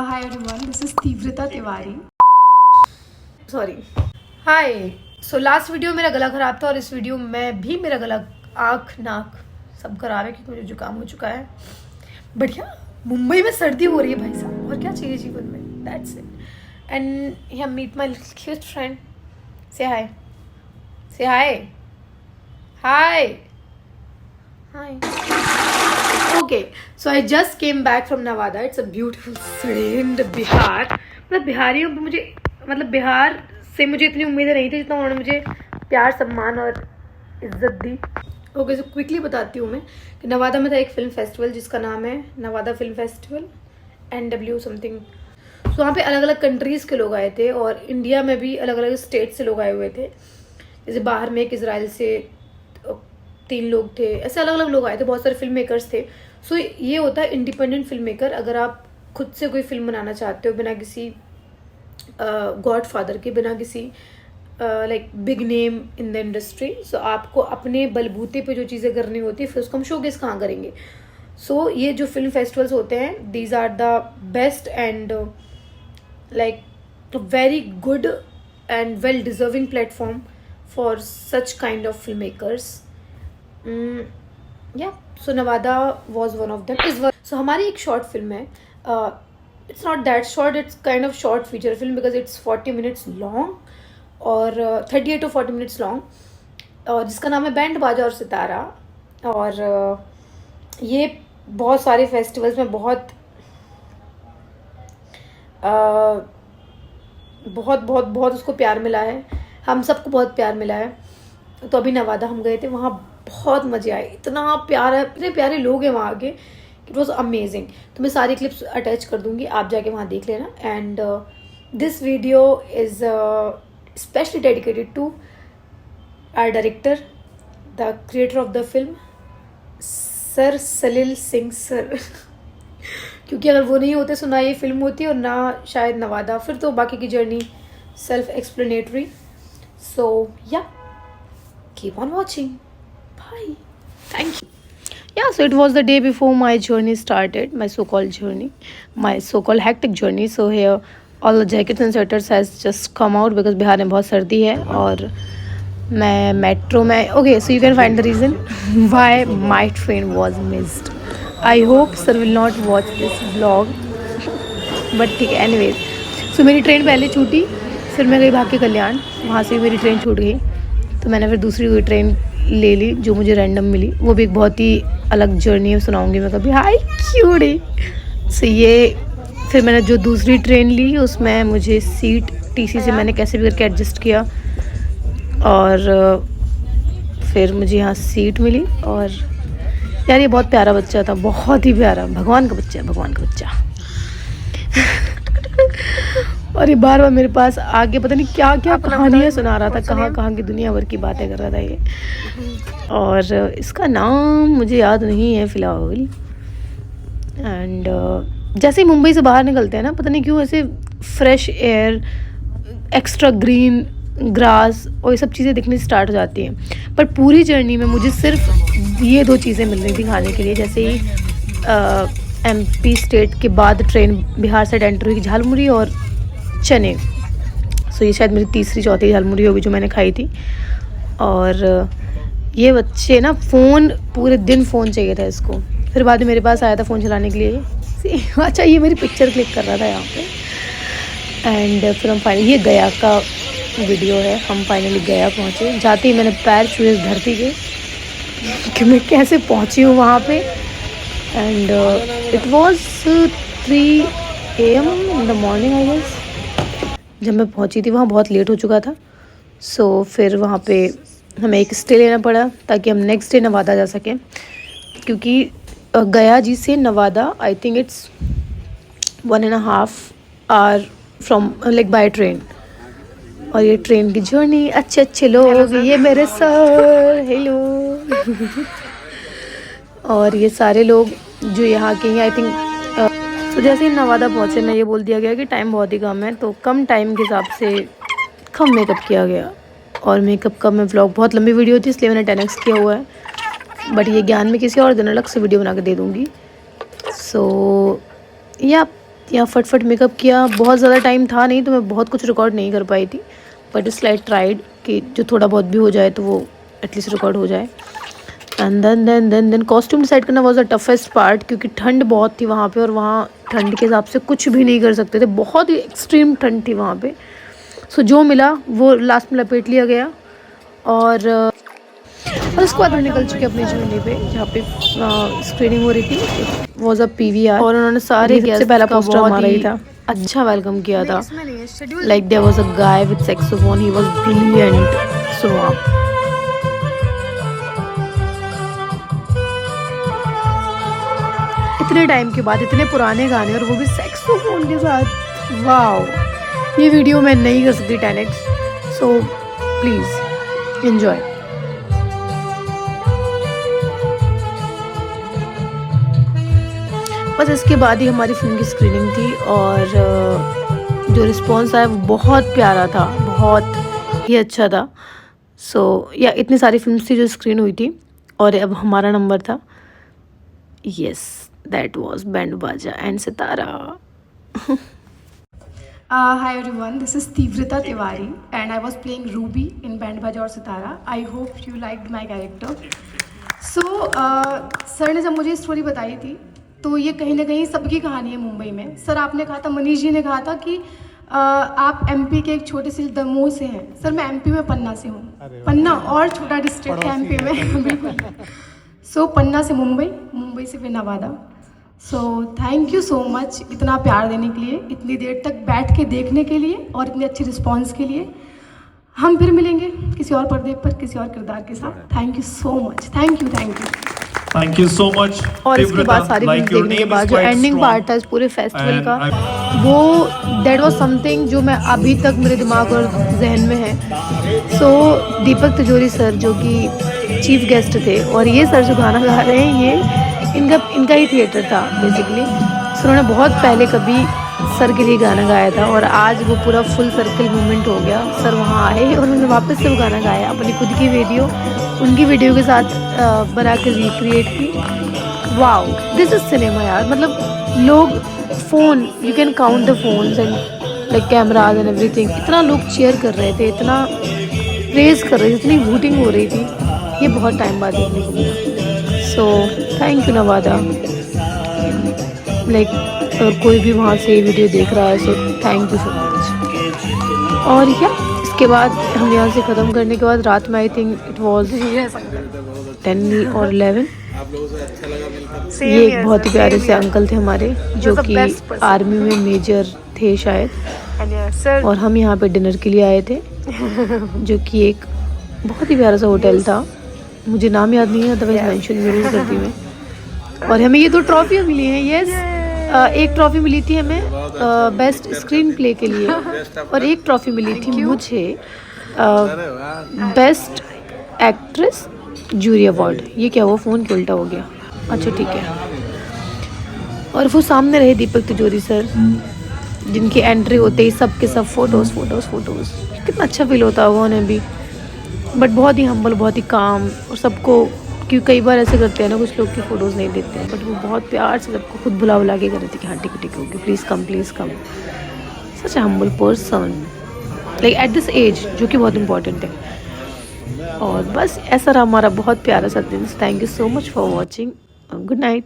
Hi everyone, this is Tivrita Tiwari. Sorry hi. So last video मेरा गला खराब था और इस वीडियो में भी मेरा गला आँख नाक सब खराब है क्योंकि मुझे जुकाम हो चुका है। बढ़िया, मुंबई में सर्दी हो रही है भाई साहब, और क्या चाहिए जीवन में। That's it. And here meet my cute friend. Say hi, say hi, hi hi. Okay, so I just came back from Nawada. It's a beautiful student Bihar. मतलब बिहारियों पे मुझे, मतलब बिहार से मुझे इतनी उम्मीदें नहीं थी जितना उन्होंने मुझे प्यार सम्मान और इज्जत दी। ओके, सो क्विकली बताती हूँ मैं कि नवादा में था एक फिल्म फेस्टिवल जिसका नाम है Nawada film festival, NW something. So वहाँ पे अलग अलग कंट्रीज़ के लोग आए थे और इंडिया में भी अलग अलग स्टेट से लोग आए हुए थे। जैसे बाहर में एक इजराइल से 3 लोग थे, ऐसे अलग अलग लोग आए थे, बहुत सारे फिल्म मेकर्स थे। सो ये होता है इंडिपेंडेंट फिल्म मेकर। अगर आप खुद से कोई फिल्म बनाना चाहते हो बिना किसी गॉड फादर के, बिना किसी like big name in the industry, so आपको अपने बलबूते पे जो चीज़ें करनी होती है फिर उसको हम शोकेस कहाँ करेंगे। सो ये जो फिल्म फेस्टिवल्स होते हैं, these are the best and like very good and well deserving platform for such kind of film makers. या so Nawada was one of them. So हमारी एक शॉर्ट फिल्म है, it's not that short, it's kind of short feature film because it's 40 minutes long और 38 to 40 minutes long, और जिसका नाम है band बाजा और सितारा। और ये बहुत सारे फेस्टिवल्स में बहुत बहुत बहुत बहुत उसको प्यार मिला है, हम सबको बहुत प्यार मिला है। तो अभी नवादा हम गए थे, वहाँ बहुत मज़े आए, इतना प्यारा, इतने प्यारे लोग हैं वहाँ के, इट वॉज अमेजिंग। तो मैं सारी क्लिप्स अटैच कर दूँगी, आप जाके वहाँ देख लेना। And this video is specially dedicated to our director, the creator of the film, sir Salil Singh sir. क्योंकि अगर वो नहीं होते, सो ना ये फिल्म होती और ना शायद नवादा, फिर तो बाकी की जर्नी सेल्फ एक्सप्लेनेटरी। सो या keep on watching. Bye. Thank you. Yeah, so it was the day before my journey started, my so-called journey, my so-called hectic journey. So here all the jackets and sweaters has just come out because Bihar में बहुत सर्दी है और मैं metro में। Okay, so you can find the reason why my train was missed. I hope sir will not watch this vlog, but ठीक है। anyways, so मेरी ट्रेन पहले छूटी, फिर मैं गई भाग के कल्याण, वहाँ से मेरी ट्रेन छूट गई, तो मैंने फिर दूसरी कोई ट्रेन ले ली जो मुझे रैंडम मिली। वो भी एक बहुत ही अलग जर्नी है, सुनाऊंगी मैं कभी। हाय क्यूटी। सो ये फिर मैंने जो दूसरी ट्रेन ली उसमें मुझे सीट TC से मैंने कैसे भी करके एडजस्ट किया और फिर मुझे यहाँ सीट मिली। और यार ये बहुत प्यारा बच्चा था, बहुत ही प्यारा, भगवान का बच्चा है, भगवान का बच्चा। और ये बार बार मेरे पास आगे पता नहीं क्या क्या कहानियाँ सुना रहा था, कहाँ कहाँ की दुनिया भर की बातें कर रहा था ये। और इसका नाम मुझे याद नहीं है फ़िलहाल। एंड जैसे ही मुंबई से बाहर निकलते हैं ना, पता नहीं क्यों ऐसे fresh air, extra green grass और ये सब चीज़ें दिखनी स्टार्ट हो जाती हैं। पर पूरी जर्नी में मुझे सिर्फ ये 2 चीज़ें मिल रही थी खाने के लिए। जैसे ही MP स्टेट के बाद ट्रेन बिहार साइड एंटर हुई, झालमुड़ी और चने। सो ये शायद मेरी तीसरी चौथी झालमुड़ी होगी जो मैंने खाई थी। और ये बच्चे ना फ़ोन, पूरे दिन फ़ोन चाहिए था इसको। फिर बाद में मेरे पास आया था फ़ोन चलाने के लिए। अच्छा, ये मेरी पिक्चर क्लिक कर रहा था यहाँ पे। एंड फिर हम फाइनली, ये गया का वीडियो है, हम फाइनली गया पहुँचे। जाते ही मैंने पैर छुए इस धरती के कि मैं कैसे पहुँची हूँ वहाँ पे। And it was 3 AM in the morning I guess. जब मैं पहुंची थी वहाँ बहुत लेट हो चुका था। सो फिर वहाँ पे हमें एक स्टे लेना पड़ा ताकि हम नेक्स्ट डे नवादा जा सकें, क्योंकि गया जी से Nawada I think it's 1.5 hour from like by train. और ये ट्रेन की जर्नी, अच्छे अच्छे लोग, ये मेरे सर, हेलो। और ये सारे लोग जो यहाँ के हैं आई थिंक। तो जैसे ही नवादा पहुँचे मैं ये बोल दिया गया कि टाइम बहुत ही कम है, तो कम टाइम के हिसाब से कम मेकअप किया गया। और मेकअप का मैं व्लॉग, बहुत लंबी वीडियो थी इसलिए मैंने 10x किया हुआ है, बट ये ज्ञान में किसी और दिन अलग से वीडियो बना के दे दूँगी। सो या यहाँ फटफट मेकअप किया। बहुत ज़्यादा टाइम था नहीं तो मैं बहुत कुछ रिकॉर्ड नहीं कर पाई थी, बट इट्स लाइक ट्राइड कि जो थोड़ा बहुत भी हो जाए तो वो एटलीस्ट रिकॉर्ड हो जाए। एंड देन कॉस्ट्यूम डिसाइड करना वाज द टफेस्ट पार्ट, क्योंकि ठंड बहुत थी वहाँ पे और वहाँ ठंड के हिसाब से कुछ भी नहीं कर सकते थे, बहुत ही एक्सट्रीम ठंड थी वहाँ पे। सो जो मिला वो लास्ट में लपेट लिया गया और उसके बाद हम निकल चुके अपने जर्नी पे जहाँ पे स्क्रीनिंग हो रही थी। वॉज अ PVR और उन्होंने सारे गेस्ट से पहला पोस्टर हमारा ही था। अच्छा वेलकम किया था। Like there was a guy with saxophone, he was brilliant. So इतने टाइम के बाद इतने पुराने गाने और वो भी सैक्सोफोन के साथ, वाओ। ये वीडियो मैं नहीं कर सकती 10x, सो प्लीज़ एंजॉय। बस इसके बाद ही हमारी फिल्म की स्क्रीनिंग थी और जो रिस्पॉन्स आया वो बहुत प्यारा था, बहुत ही अच्छा था। सो या इतनी सारी फिल्म्स थी जो स्क्रीन हुई थी और अब हमारा नंबर था। यस, दैट वाज बैंड बाजा and Sitara. Hi everyone, this is Tivrita Tiwari and I was playing Ruby in Band Baja और सितारा. I hope you liked my character. So sir ने जब मुझे स्टोरी बताई थी तो ये कहीं ना कहीं सबकी कहानी है मुंबई में। सर आपने कहा था, मनीष जी ने कहा था कि आप MP के एक छोटे से दमोह से हैं। सर मैं MP में पन्ना से हूँ। पन्ना और छोटा डिस्ट्रिक्ट है MP में बिल्कुल। सो पन्ना से मुंबई, मुंबई से फिर Nawada. So thank you so much इतना प्यार देने के लिए, इतनी देर तक बैठ के देखने के लिए और इतनी अच्छी रिस्पॉन्स के लिए। हम फिर मिलेंगे किसी और पर्दे पर किसी और किरदार के साथ। Thank you so much, thank you thank you so much. और इसके बाद सारी फिल्म देखने के बाद जो एंडिंग पार्ट था इस पूरे फेस्टिवल का, वो दैट वाज समथिंग जो मैं अभी तक मेरे दिमाग और जहन में है। सो दीपक तिजोरी सर जो कि चीफ गेस्ट थे और ये सर जो गाना गा रहे हैं ये इनका ही थिएटर था बेसिकली। सर उन्होंने बहुत पहले कभी सर के लिए गाना गाया था और आज वो पूरा फुल सर्कल मूवमेंट हो गया। सर वहाँ आए और उन्होंने वापस से वो गाना गाया, अपनी खुद की वीडियो उनकी वीडियो के साथ बना कर रिक्रिएट की। वाओ, दिस इज सिनेमा यार। मतलब लोग phone, you can count the phones and like cameras and everything, इतना लोग चीयर कर रहे थे, इतना प्रेज कर रहे थे, इतनी वोटिंग हो रही थी। ये बहुत टाइम बाद देखने को मिला। So thank you Nawada. Like अगर कोई भी वहाँ से ये वीडियो देख रहा है so thank you so much. और या इसके बाद हम यहाँ से ख़त्म करने के बाद रात में आई थिंक इट वाज 10 और 11। ये एक बहुत ही प्यारे से अंकल थे हमारे जो कि आर्मी में मेजर थे शायद, और हम यहाँ पे डिनर के लिए आए थे जो कि एक बहुत ही प्यारा सा होटल था। मुझे नाम याद नहीं है, अदरवाइज मेंशन जरूर करती मैं। और हमें ये 2 ट्रॉफियाँ मिली हैं। यस, एक ट्रॉफी मिली थी हमें बेस्ट स्क्रीन प्ले के लिए और एक ट्रॉफी मिली थी मुझे बेस्ट एक्ट्रेस जूरी अवार्ड। ये क्या हुआ, फ़ोन क्यों उल्टा हो गया? अच्छा ठीक है। और वो सामने रहे दीपक तिजोरी सर जिनकी एंट्री होते ही सब के सब फोटोज़। कितना अच्छा फील होता होगा उन्हें भी, बट बहुत ही हम्बल, बहुत ही काम। और सबको, क्योंकि कई बार ऐसे करते हैं ना कुछ लोग की फ़ोटोज़ नहीं देते हैं, बट वो बहुत प्यार से सबको खुद बुला के कर रहे थे कि हाँ ठीक है okay, please come. Such a humble person like at this age, जो कि बहुत इंपॉर्टेंट है। और बस ऐसा रहा हमारा बहुत प्यारा सा दिन। Thank you so much for watching. Good night.